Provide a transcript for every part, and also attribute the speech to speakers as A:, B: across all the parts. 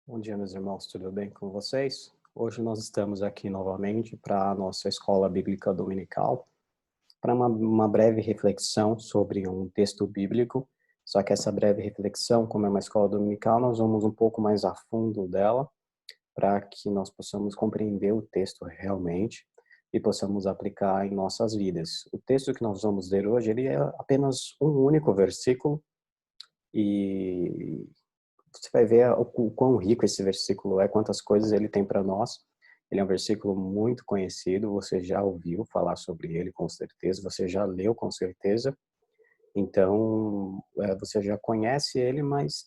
A: Bom dia, meus irmãos, tudo bem com vocês? Hoje nós estamos aqui novamente para a nossa escola bíblica dominical, para uma breve reflexão sobre um texto bíblico. Só que essa breve reflexão, como é uma escola dominical, nós vamos um pouco mais a fundo dela, para que nós possamos compreender o texto realmente e possamos aplicar em nossas vidas. O texto que nós vamos ler hoje, ele é apenas um único versículo e você vai ver o quão rico esse versículo é, quantas coisas ele tem para nós. Ele é um versículo muito conhecido, você já ouviu falar sobre ele com certeza, você já leu com certeza, então você já conhece ele, mas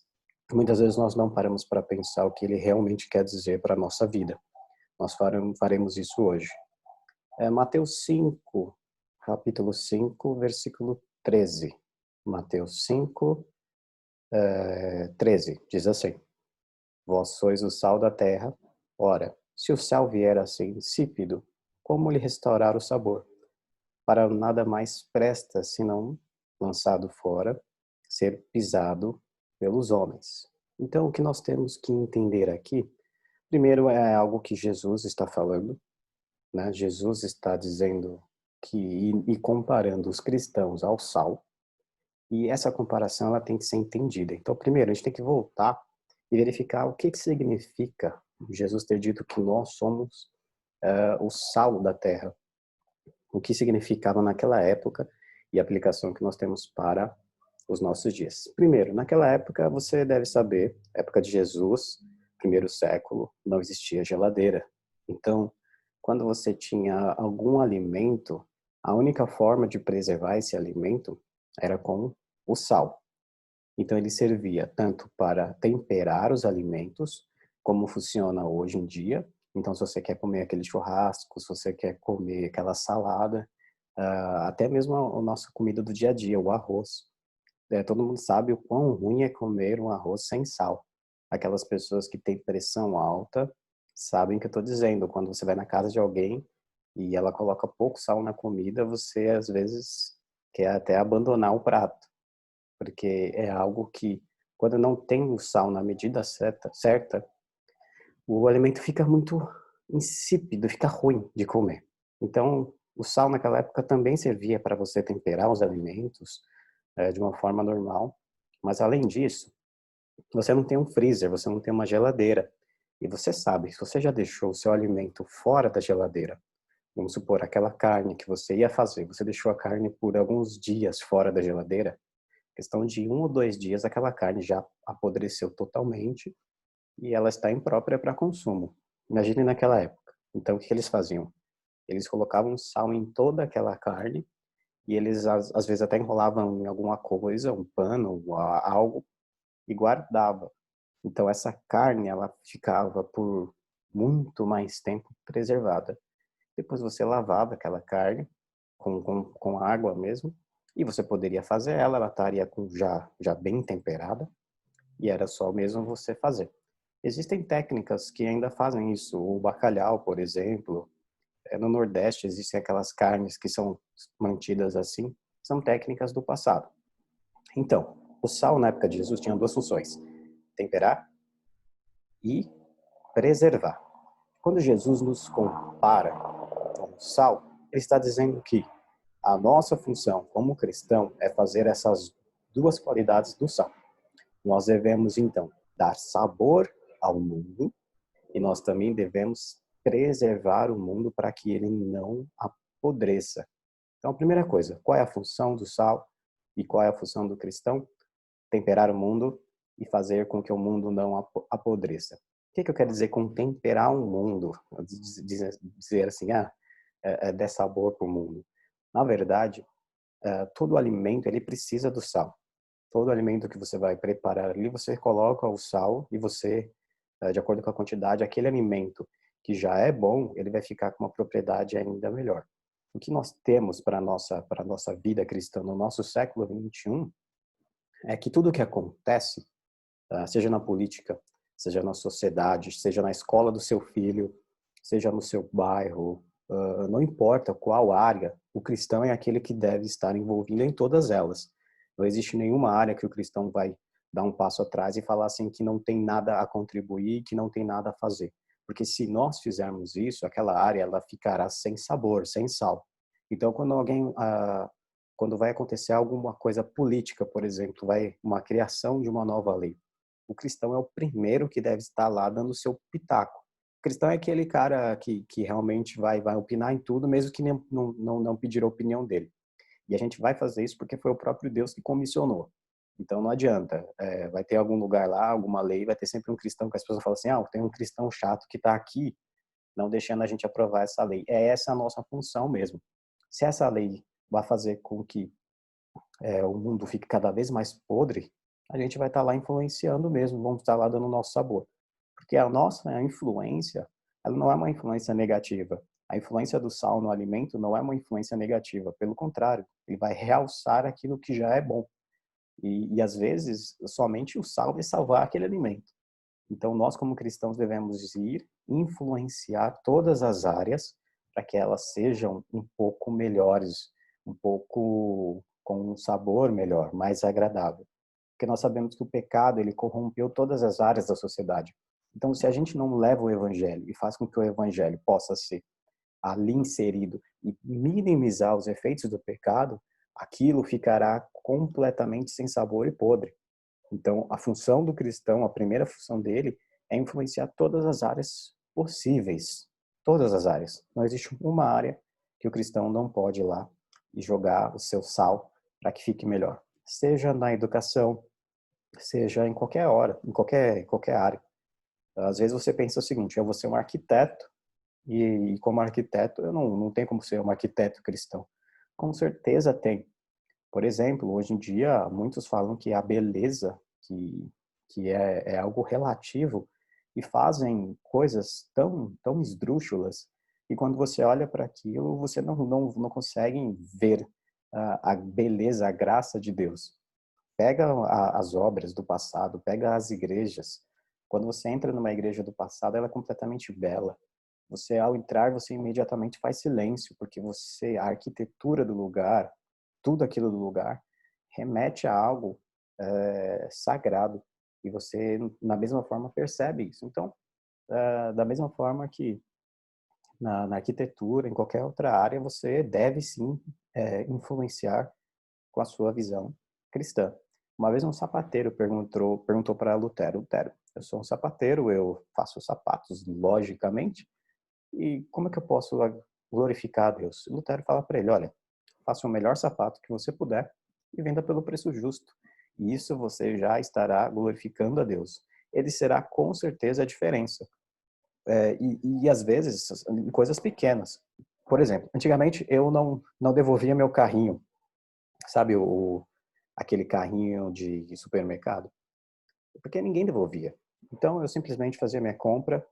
A: muitas vezes nós não paramos para pensar o que ele realmente quer dizer para a nossa vida. Nós faremos isso hoje. Mateus 5, capítulo 5, versículo 13. Mateus 5, 13, diz assim: Vós sois o sal da terra. Ora, se o sal vier a ser insípido, como lhe restaurar o sabor? Para nada mais presta, senão lançado fora, ser pisado pelos homens. Então, o que nós temos que entender aqui, primeiro é algo que Jesus está falando, né? Jesus está dizendo que, e comparando os cristãos ao sal, e essa comparação ela tem que ser entendida. Então, primeiro, a gente tem que voltar e verificar o que significa Jesus ter dito que nós somos o sal da terra. O que significava naquela época e a aplicação que nós temos para os nossos dias. Primeiro, naquela época, você deve saber, época de Jesus, primeiro século, não existia geladeira. Então, quando você tinha algum alimento, a única forma de preservar esse alimento era com o sal. Então ele servia tanto para temperar os alimentos, como funciona hoje em dia. Então se você quer comer aquele churrasco, se você quer comer aquela salada, até mesmo a nossa comida do dia a dia, o arroz. Todo mundo sabe o quão ruim é comer um arroz sem sal. Aquelas pessoas que têm pressão alta sabem o que eu estou dizendo. Quando você vai na casa de alguém e ela coloca pouco sal na comida, você às vezes quer até abandonar o prato porque é algo que, quando não tem o sal na medida certa, o alimento fica muito insípido, fica ruim de comer. Então, o sal naquela época também servia para você temperar os alimentos de uma forma normal, mas além disso, você não tem um freezer, você não tem uma geladeira. E você sabe, se você já deixou o seu alimento fora da geladeira, vamos supor, aquela carne que você ia fazer, você deixou a carne por alguns dias fora da geladeira, questão de 1 ou 2 dias, aquela carne já apodreceu totalmente e ela está imprópria para consumo. Imagine naquela época. Então, o que eles faziam? Eles colocavam sal em toda aquela carne e eles, às vezes, até enrolavam em alguma coisa, um pano, algo, e guardavam. Então, essa carne, ela ficava por muito mais tempo preservada. Depois você lavava aquela carne com água mesmo, e você poderia fazer ela, ela estaria já bem temperada, e era só mesmo você fazer. Existem técnicas que ainda fazem isso, o bacalhau, por exemplo, no Nordeste existem aquelas carnes que são mantidas assim, são técnicas do passado. Então, o sal na época de Jesus tinha duas funções, temperar e preservar. Quando Jesus nos compara com o sal, ele está dizendo que a nossa função como cristão é fazer essas duas qualidades do sal. Nós devemos, então, dar sabor ao mundo e nós também devemos preservar o mundo para que ele não apodreça. Então, a primeira coisa, qual é a função do sal e qual é a função do cristão? Temperar o mundo e fazer com que o mundo não apodreça. O que eu quero dizer com temperar o mundo? Dizer assim, dê sabor para o mundo. Na verdade, todo alimento ele precisa do sal. Todo alimento que você vai preparar ali, você coloca o sal e você, de acordo com a quantidade, aquele alimento que já é bom, ele vai ficar com uma propriedade ainda melhor. O que nós temos para nossa vida cristã no nosso século 21 é que tudo que acontece, seja na política, seja na sociedade, seja na escola do seu filho, seja no seu bairro, não importa qual área, o cristão é aquele que deve estar envolvido em todas elas. Não existe nenhuma área que o cristão vai dar um passo atrás e falar assim que não tem nada a contribuir, que não tem nada a fazer. Porque se nós fizermos isso, aquela área ela ficará sem sabor, sem sal. Então, quando vai acontecer alguma coisa política, por exemplo, vai uma criação de uma nova lei, o cristão é o primeiro que deve estar lá dando o seu pitaco. O cristão é aquele cara que realmente vai opinar em tudo, mesmo que não pedir a opinião dele. E a gente vai fazer isso porque foi o próprio Deus que comissionou. Então não adianta, vai ter algum lugar lá, alguma lei, vai ter sempre um cristão que as pessoas falam assim, tem um cristão chato que está aqui, não deixando a gente aprovar essa lei. É essa a nossa função mesmo. Se essa lei vai fazer com que o mundo fique cada vez mais podre, a gente vai estar lá influenciando mesmo, vamos estar lá dando o nosso sabor. Porque a nossa influência, ela não é uma influência negativa. A influência do sal no alimento não é uma influência negativa, pelo contrário, ele vai realçar aquilo que já é bom. E às vezes, somente o sal vai salvar aquele alimento. Então, nós como cristãos devemos ir influenciar todas as áreas para que elas sejam um pouco melhores, um pouco com um sabor melhor, mais agradável. Porque nós sabemos que o pecado, ele corrompeu todas as áreas da sociedade. Então, se a gente não leva o evangelho e faz com que o evangelho possa ser ali inserido e minimizar os efeitos do pecado, aquilo ficará completamente sem sabor e podre. Então, a função do cristão, a primeira função dele, é influenciar todas as áreas possíveis. Todas as áreas. Não existe uma área que o cristão não pode ir lá e jogar o seu sal para que fique melhor. Seja na educação, seja em qualquer hora, em qualquer área. Às vezes você pensa o seguinte, eu vou ser um arquiteto e como arquiteto eu não tenho como ser um arquiteto cristão. Com certeza tem. Por exemplo, hoje em dia, muitos falam que a beleza, que é algo relativo, e fazem coisas tão esdrúxulas, e quando você olha para aquilo, você não consegue ver a beleza, a graça de Deus. Pega as obras do passado, pega as igrejas. Quando você entra numa igreja do passado, ela é completamente bela. Você, ao entrar, você imediatamente faz silêncio, porque a arquitetura do lugar, tudo aquilo do lugar, remete a algo sagrado. E você, na mesma forma, percebe isso. Então, da mesma forma que na arquitetura, em qualquer outra área, você deve sim influenciar com a sua visão cristã. Uma vez um sapateiro perguntou para Lutero, Lutero, eu sou um sapateiro, eu faço sapatos, logicamente, e como é que eu posso glorificar a Deus? Lutero fala para ele, olha, faça o melhor sapato que você puder e venda pelo preço justo. E isso você já estará glorificando a Deus. Ele será com certeza a diferença. E às vezes, em coisas pequenas. Por exemplo, antigamente eu não devolvia meu carrinho, sabe aquele carrinho de supermercado? Porque ninguém devolvia. Então eu simplesmente fazia minha compra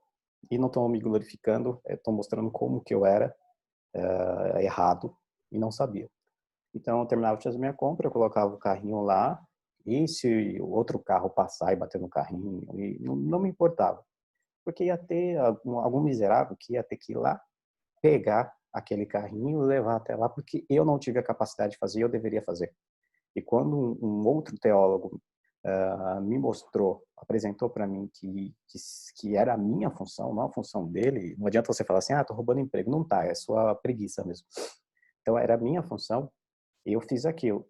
A: e não estou me glorificando, estou mostrando como que eu era errado e não sabia. Então eu terminava de fazer minha compra, eu colocava o carrinho lá e se o outro carro passar e bater no carrinho, e não me importava. Porque ia ter algum miserável que ia ter que ir lá pegar aquele carrinho e levar até lá, porque eu não tive a capacidade de fazer e eu deveria fazer. E quando um outro teólogo me mostrou, apresentou para mim que era a minha função, não a função dele, não adianta você falar assim, tô roubando emprego. Não tá, é sua preguiça mesmo. Então, era a minha função e eu fiz aquilo.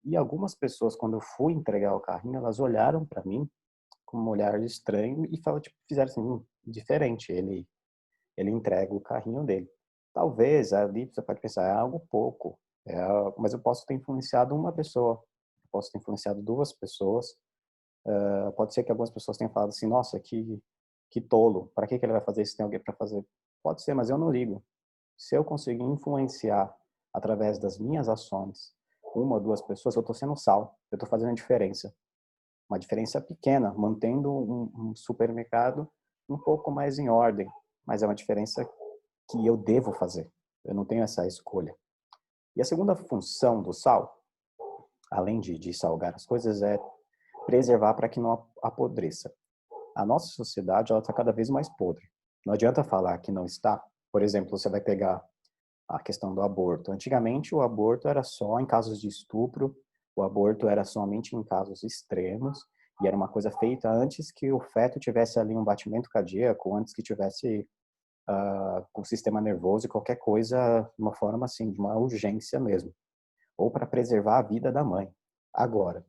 A: E algumas pessoas, quando eu fui entregar o carrinho, elas olharam para mim com um olhar estranho e falaram, tipo, fizeram assim, diferente, ele entrega o carrinho dele. Talvez ali você pode pensar, é algo pouco, mas eu posso ter influenciado uma pessoa, eu posso ter influenciado duas pessoas. Pode ser que algumas pessoas tenham falado assim, nossa, que tolo, para que ele vai fazer isso se tem alguém para fazer? Pode ser, mas eu não ligo. Se eu conseguir influenciar através das minhas ações uma ou duas pessoas, eu estou sendo sal, eu estou fazendo a diferença. Uma diferença pequena, mantendo um supermercado um pouco mais em ordem, mas é uma diferença que eu devo fazer. Eu não tenho essa escolha. E a segunda função do sal, além de salgar as coisas, é preservar para que não apodreça. A nossa sociedade ela está cada vez mais podre. Não adianta falar que não está. Por exemplo, você vai pegar a questão do aborto. Antigamente, o aborto era só em casos de estupro, o aborto era somente em casos extremos, E era uma coisa feita antes que o feto tivesse ali um batimento cardíaco, antes que tivesse com o sistema nervoso e qualquer coisa, de uma forma assim, de uma urgência mesmo. Ou para preservar a vida da mãe. Agora,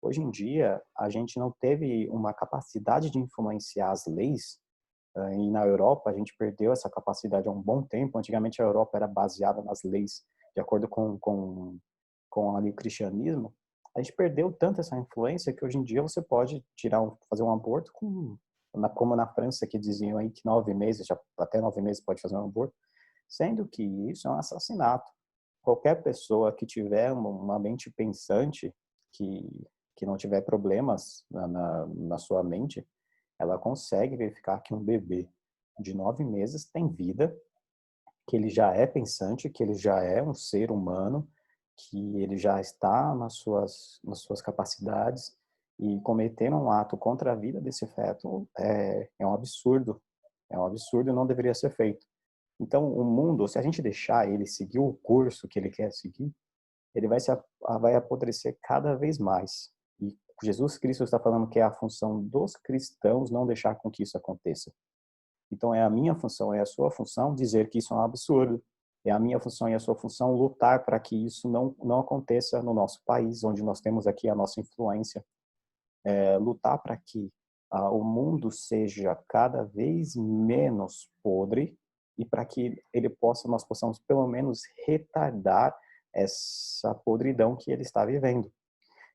A: hoje em dia, a gente não teve uma capacidade de influenciar as leis, e na Europa a gente perdeu essa capacidade há um bom tempo. Antigamente a Europa era baseada nas leis de acordo com ali o cristianismo. A gente perdeu tanto essa influência que hoje em dia você pode fazer um aborto como na França, que diziam aí que 9 meses, até 9 meses pode fazer um aborto, sendo que isso é um assassinato. Qualquer pessoa que tiver uma mente pensante, que não tiver problemas na sua mente, ela consegue verificar que um bebê de 9 meses tem vida, que ele já é pensante, que ele já é um ser humano, que ele já está nas suas capacidades, e cometer um ato contra a vida desse feto é um absurdo. É um absurdo e não deveria ser feito. Então, o mundo, se a gente deixar ele seguir o curso que ele quer seguir, ele vai apodrecer cada vez mais. E Jesus Cristo está falando que é a função dos cristãos não deixar com que isso aconteça. Então, é a minha função, é a sua função dizer que isso é um absurdo. É a minha função e a sua função lutar para que isso não aconteça no nosso país, onde nós temos aqui a nossa influência. Lutar para que o mundo seja cada vez menos podre e para que nós possamos pelo menos retardar essa podridão que ele está vivendo.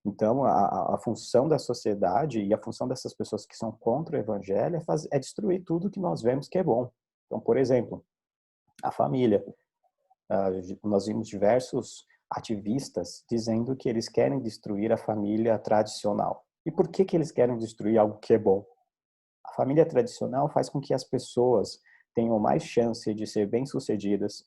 A: Então, a função da sociedade e a função dessas pessoas que são contra o evangelho é destruir tudo que nós vemos que é bom. Então, por exemplo, a família. Nós vimos diversos ativistas dizendo que eles querem destruir a família tradicional. E por que eles querem destruir algo que é bom? A família tradicional faz com que as pessoas tenham mais chance de ser bem-sucedidas.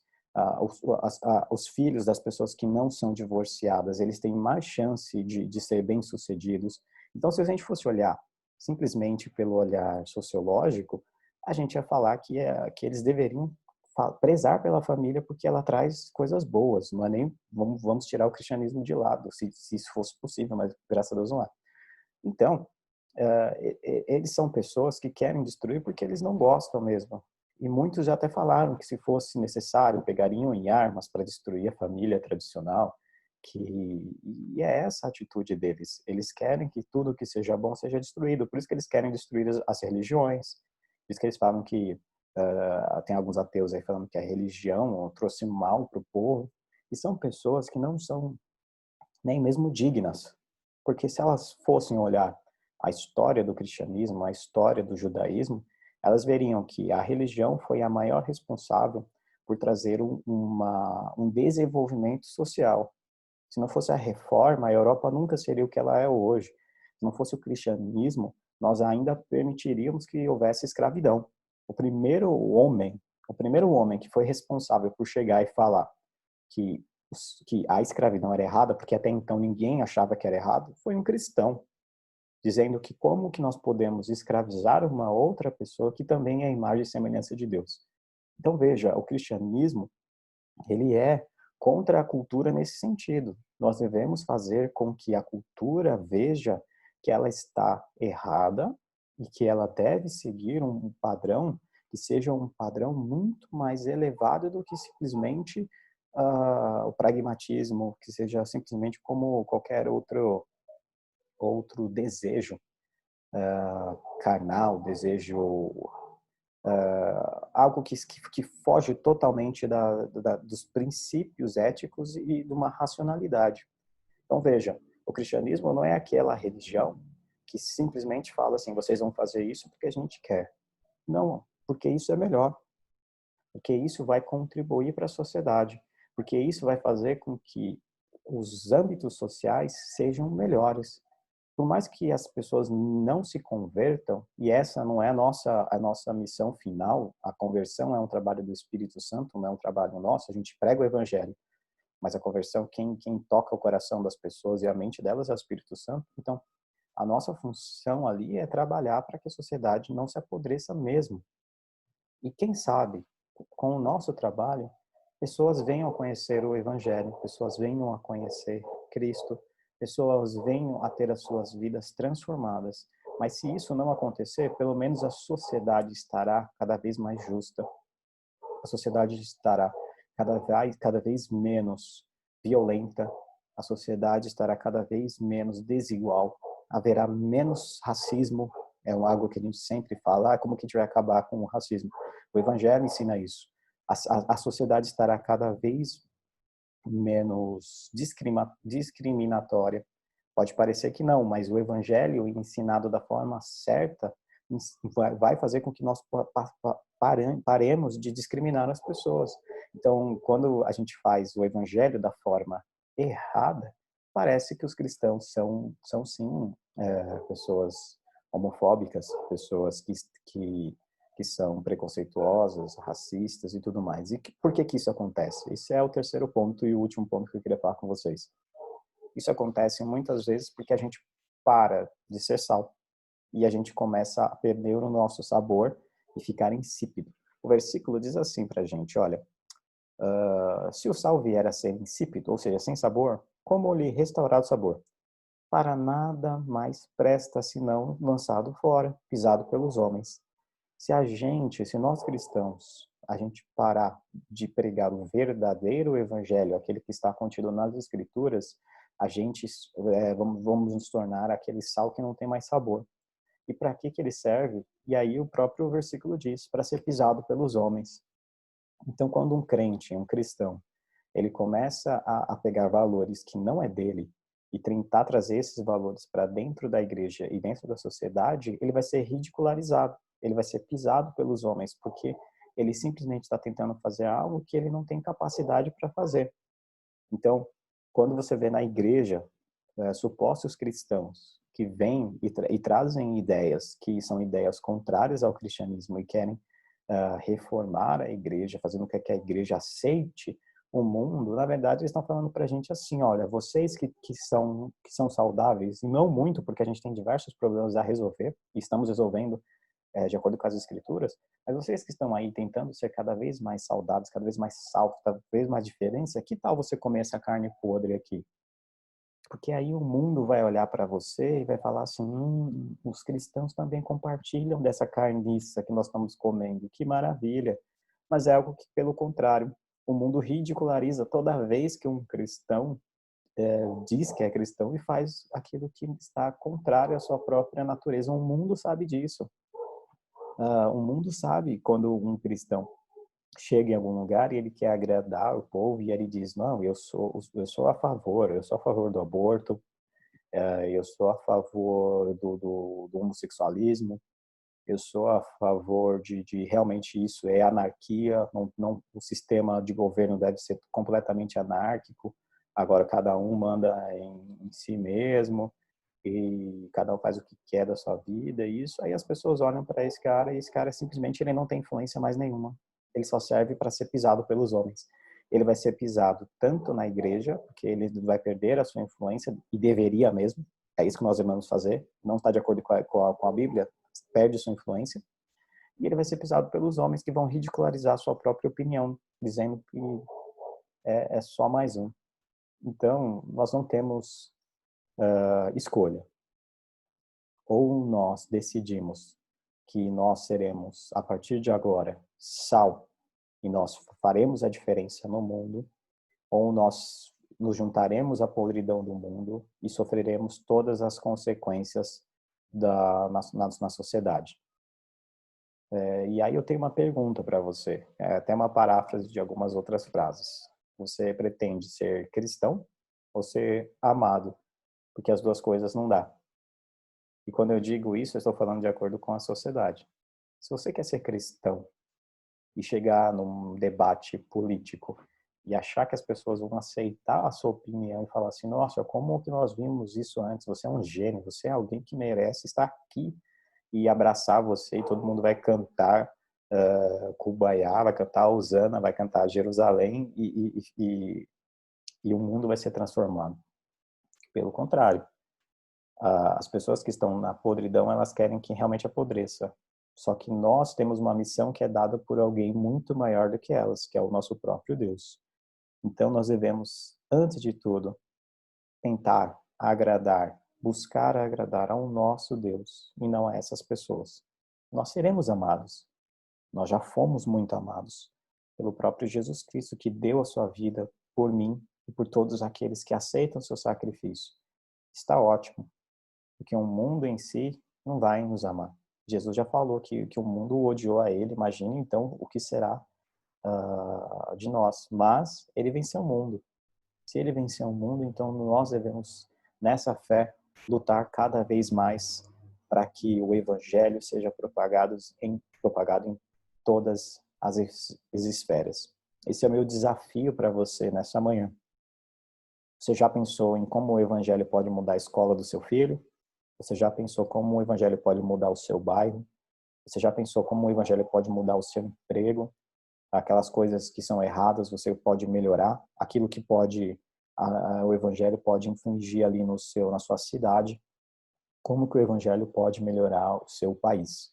A: Os filhos das pessoas que não são divorciadas, eles têm mais chance de ser bem-sucedidos. Então, se a gente fosse olhar simplesmente pelo olhar sociológico, a gente ia falar que eles deveriam prezar pela família porque ela traz coisas boas. Não é nem vamos tirar o cristianismo de lado, se isso fosse possível, mas graças a Deus não é. Então, eles são pessoas que querem destruir porque eles não gostam mesmo. E muitos já até falaram que se fosse necessário, pegariam em armas para destruir a família tradicional, e é essa a atitude deles. Eles querem que tudo que seja bom seja destruído, por isso que eles querem destruir as religiões, por isso que eles falam que, tem alguns ateus aí falando que a religião trouxe mal para o povo, e são pessoas que não são nem mesmo dignas, porque se elas fossem olhar a história do cristianismo, a história do judaísmo, elas veriam que a religião foi a maior responsável por trazer um desenvolvimento social. Se não fosse a reforma, a Europa nunca seria o que ela é hoje. Se não fosse o cristianismo, nós ainda permitiríamos que houvesse escravidão. O primeiro homem que foi responsável por chegar e falar que que a escravidão era errada, porque até então ninguém achava que era errado, foi um cristão, dizendo que como que nós podemos escravizar uma outra pessoa que também é a imagem e semelhança de Deus. Então veja, o cristianismo, ele é contra a cultura nesse sentido. Nós devemos fazer com que a cultura veja que ela está errada e que ela deve seguir um padrão que seja um padrão muito mais elevado do que simplesmente o pragmatismo, que seja simplesmente como qualquer outro desejo carnal, desejo algo que foge totalmente dos princípios éticos e de uma racionalidade. Então, veja, o cristianismo não é aquela religião que simplesmente fala assim, vocês vão fazer isso porque a gente quer. Não, porque isso é melhor. Porque isso vai contribuir para a sociedade. Porque isso vai fazer com que os âmbitos sociais sejam melhores. Por mais que as pessoas não se convertam, e essa não é a nossa missão final, a conversão é um trabalho do Espírito Santo, não é um trabalho nosso, a gente prega o evangelho, mas a conversão, quem toca o coração das pessoas e a mente delas é o Espírito Santo. Então, a nossa função ali é trabalhar para que a sociedade não se apodreça mesmo. E quem sabe, com o nosso trabalho, pessoas venham a conhecer o Evangelho, pessoas venham a conhecer Cristo, pessoas venham a ter as suas vidas transformadas. Mas se isso não acontecer, pelo menos a sociedade estará cada vez mais justa. A sociedade estará cada vez menos violenta. A sociedade estará cada vez menos desigual. Haverá menos racismo. É algo que a gente sempre fala, como que a gente vai acabar com o racismo? O Evangelho ensina isso. A sociedade estará cada vez menos discriminatória. Pode parecer que não, mas o Evangelho ensinado da forma certa vai fazer com que nós paremos de discriminar as pessoas. Então, quando a gente faz o Evangelho da forma errada, parece que os cristãos são sim, pessoas homofóbicas, pessoas que são preconceituosas, racistas e tudo mais. E por que que isso acontece? Esse é o terceiro ponto e o último ponto que eu queria falar com vocês. Isso acontece muitas vezes porque a gente para de ser sal e a gente começa a perder o nosso sabor e ficar insípido. O versículo diz assim pra gente, olha, se o sal vier a ser insípido, ou seja, sem sabor, como lhe restaurar o sabor? Para nada mais presta senão lançado fora, pisado pelos homens. Se nós cristãos, a gente parar de pregar o verdadeiro evangelho, aquele que está contido nas escrituras, a gente vamos nos tornar aquele sal que não tem mais sabor. E para que ele serve? E aí o próprio versículo diz, para ser pisado pelos homens. Então, quando um crente, um cristão, ele começa a pegar valores que não é dele e tentar trazer esses valores para dentro da igreja e dentro da sociedade, ele vai ser ridicularizado, ele vai ser pisado pelos homens, porque ele simplesmente está tentando fazer algo que ele não tem capacidade para fazer. Então, quando você vê na igreja supostos cristãos que vêm e trazem ideias que são ideias contrárias ao cristianismo e querem reformar a igreja, fazendo com que a igreja aceite o mundo, na verdade eles estão falando para a gente assim, olha, vocês que são saudáveis, e não muito, porque a gente tem diversos problemas a resolver, e estamos resolvendo de acordo com as escrituras, mas vocês que estão aí tentando ser cada vez mais saudáveis, cada vez mais salvos, cada vez mais diferença, que tal você comer essa carne podre aqui? Porque aí o mundo vai olhar para você e vai falar assim, os cristãos também compartilham dessa carniça que nós estamos comendo, que maravilha. Mas é algo que, pelo contrário, o mundo ridiculariza toda vez que um cristão diz que é cristão e faz aquilo que está contrário à sua própria natureza. O mundo sabe disso. O mundo sabe quando um cristão chega em algum lugar e ele quer agradar o povo e ele diz, não, eu sou a favor do aborto, eu sou a favor do homossexualismo, eu sou a favor de realmente isso é anarquia, o sistema de governo deve ser completamente anárquico, agora cada um manda em si mesmo e cada um faz o que quer da sua vida, e isso aí as pessoas olham para esse cara e esse cara simplesmente ele não tem influência mais nenhuma, ele só serve para ser pisado pelos homens. Ele vai ser pisado tanto na igreja, porque ele vai perder a sua influência, e deveria mesmo, é isso que nós devemos fazer, não está de acordo com a Bíblia, perde sua influência, e ele vai ser pisado pelos homens que vão ridicularizar a sua própria opinião, dizendo que é só mais um. Então, nós não temos escolha. Ou nós decidimos que nós seremos, a partir de agora, sal, e nós faremos a diferença no mundo, ou nós nos juntaremos à podridão do mundo e sofreremos todas as consequências na sociedade. E aí eu tenho uma pergunta para você, até uma paráfrase de algumas outras frases. Você pretende ser cristão ou ser amado? Porque as duas coisas não dá. E quando eu digo isso, eu estou falando de acordo com a sociedade. Se você quer ser cristão e chegar num debate político e achar que as pessoas vão aceitar a sua opinião e falar assim, nossa, como que nós vimos isso antes? Você é um gênio, você é alguém que merece estar aqui e abraçar você e todo mundo vai cantar Kumbaya, vai cantar Osana, vai cantar Jerusalém e o mundo vai ser transformado. Pelo contrário, as pessoas que estão na podridão, elas querem que realmente apodreça. Só que nós temos uma missão que é dada por alguém muito maior do que elas, que é o nosso próprio Deus. Então nós devemos, antes de tudo, tentar agradar, buscar agradar ao nosso Deus e não a essas pessoas, nós seremos amados. Nós já fomos muito amados pelo próprio Jesus Cristo, que deu a sua vida por mim e por todos aqueles que aceitam seu sacrifício. Está ótimo, porque o mundo em si não vai nos amar. Jesus já falou que o mundo odiou a ele, imagine então o que será de nós. Mas ele venceu o mundo. Se ele venceu o mundo, então nós devemos, nessa fé, lutar cada vez mais para que o evangelho seja propagado em todas as esferas. Esse é o meu desafio para você nessa manhã. Você já pensou em como o evangelho pode mudar a escola do seu filho? Você já pensou como o evangelho pode mudar o seu bairro? Você já pensou como o evangelho pode mudar o seu emprego? Aquelas coisas que são erradas, você pode melhorar. Aquilo que o evangelho pode infligir ali na sua cidade. Como que o evangelho pode melhorar o seu país?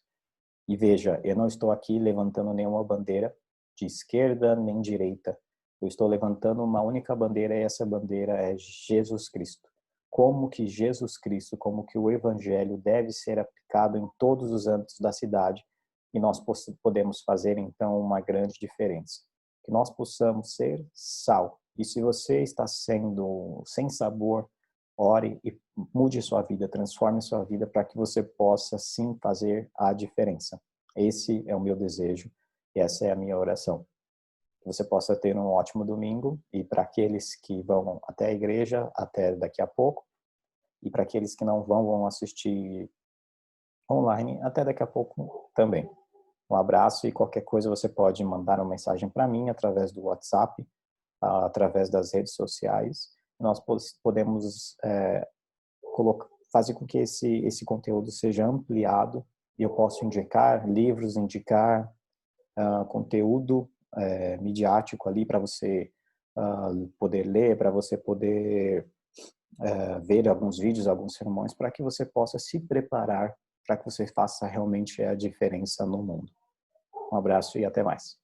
A: E veja, eu não estou aqui levantando nenhuma bandeira de esquerda nem direita. Eu estou levantando uma única bandeira e essa bandeira é Jesus Cristo. Como que Jesus Cristo, como que o evangelho deve ser aplicado em todos os âmbitos da cidade e nós podemos fazer então uma grande diferença. Que nós possamos ser sal. E se você está sendo sem sabor, ore e mude sua vida, transforme sua vida para que você possa sim fazer a diferença. Esse é o meu desejo e essa é a minha oração. Que você possa ter um ótimo domingo e para aqueles que vão até a igreja, até daqui a pouco, e para aqueles que não vão assistir online, até daqui a pouco também. Um abraço e qualquer coisa você pode mandar uma mensagem para mim através do WhatsApp, através das redes sociais. Nós podemos fazer com que esse conteúdo seja ampliado e eu posso indicar livros, indicar conteúdo midiático ali para você poder ler, para você poder ver alguns vídeos, alguns sermões, para que você possa se preparar para que você faça realmente a diferença no mundo. Um abraço e até mais.